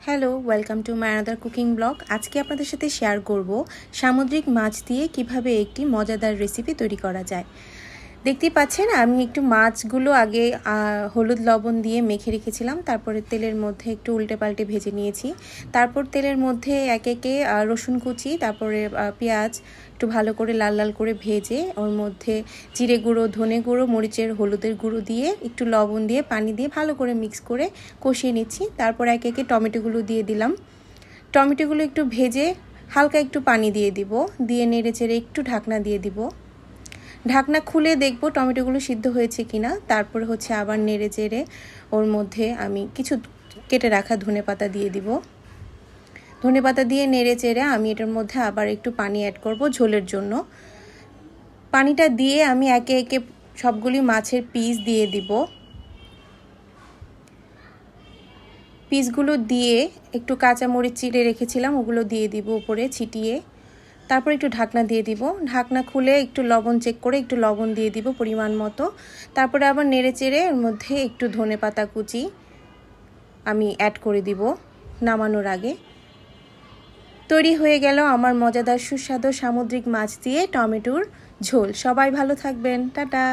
Hello, welcome to my another cooking blog. আজকে আপনাদের সাথে শেয়ার করব সামুদ্রিক মাছ দিয়ে কিভাবে একটি মজাদার রেসিপি তৈরি করা যায়। দেখতেই পাচ্ছেন আমি একটু মাছগুলো আগে হলুদ লবণ দিয়ে মেখে রেখেছিলাম, তারপরে তেলের মধ্যে একটু উল্টে পাল্টে ভেজে নিয়েছি। তারপর তেলের মধ্যে একে একে রসুন কুচি, তারপরে পেঁয়াজ একটু ভালো করে লাল লাল করে ভেজে ওর মধ্যে জিরে গুঁড়ো, ধনে গুঁড়ো, মরিচের, হলুদের গুঁড়ো দিয়ে একটু লবণ দিয়ে পানি দিয়ে ভালো করে মিক্স করে কষিয়ে নিচ্ছি। তারপর একে একে টমেটোগুলো দিয়ে দিলাম। টমেটোগুলো একটু ভেজে হালকা একটু পানি দিয়ে দিব, দিয়ে নেড়ে চেড়ে একটু ঢাকনা দিয়ে দিব। ঢাকনা খুলে দেখব টমেটোগুলো সিদ্ধ হয়েছে কিনা। তারপর আবার নেড়ে চেড়ে ওর মধ্যে আমি কিছু কেটে রাখা ধনেপাতা দিয়ে দিব। ধনেপাতা দিয়ে নেড়ে চেড়ে আমি এটার মধ্যে আবার একটু পানি অ্যাড করব ঝোলের জন্য। পানিটা দিয়ে আমি একে একে সবগুলি মাছের পিস দিয়ে দিব। পিসগুলো দিয়ে একটু কাঁচামরিচ চিড়ে রেখেছিলাম, ওগুলো দিয়ে দিব উপরে ছিটিয়ে। তারপর একটু ঢাকনা দিয়ে দিব। ঢাকনা খুলে একটু লবণ চেক করে একটু লবণ দিয়ে দিব পরিমাণ মতো। তারপরে আবার নেড়ে চেড়ে এর মধ্যে একটু ধনেপাতা কুচি আমি অ্যাড করে দিব নামানোর আগে। তৈরি হয়ে গেল আমার মজাদার সুস্বাদু সামুদ্রিক মাছ দিয়ে টমেটোর ঝোল। সবাই ভালো থাকবেন, টাটা।